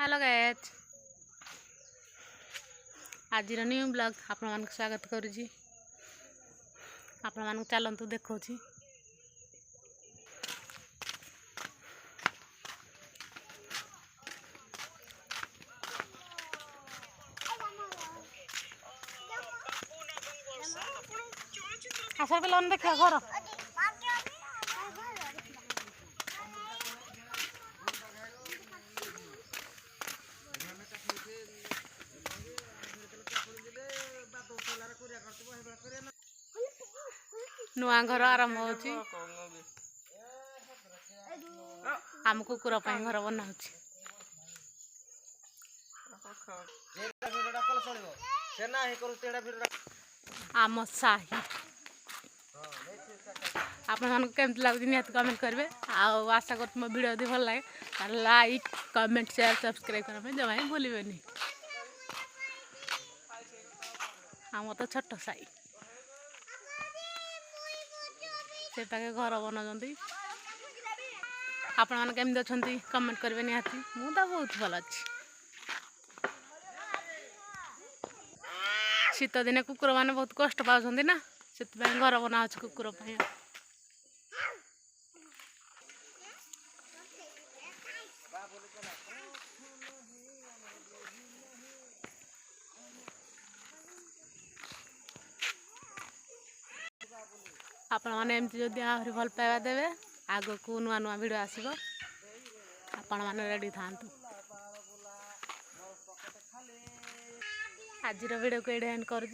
Hello guys आज new blog आपण मान स्वागत करूची। आपण मान चलंतु देखौची। आसर पे लोन देखा घर नुआ घर आरंभ होची। आम कुकुर घर बना आम साही आपन केमती लगुच निहत कमेंट करेंगे। आशा कर मो वीडियो यदि भल लगे लाइक कमेंट शेयर सब्सक्राइब करने जमा ही भूलें। आम तो छोट साई से घर बनाते आपण मैंने केमती अच्छा कमेंट करेंगे निहाती मु तो बहुत भल अच्छी। शीत दिने कुकुर मैंने बहुत कष्ट पाँच ना से घर बना कुकुर आपण मैंने एमती जदि आहरी भल पाइबा देवे आग को नुआ नुआ भिडियो आसब आपण मैंने रेडी था। आज वीडियो को एंड एंड कर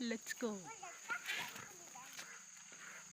लेट्स गो।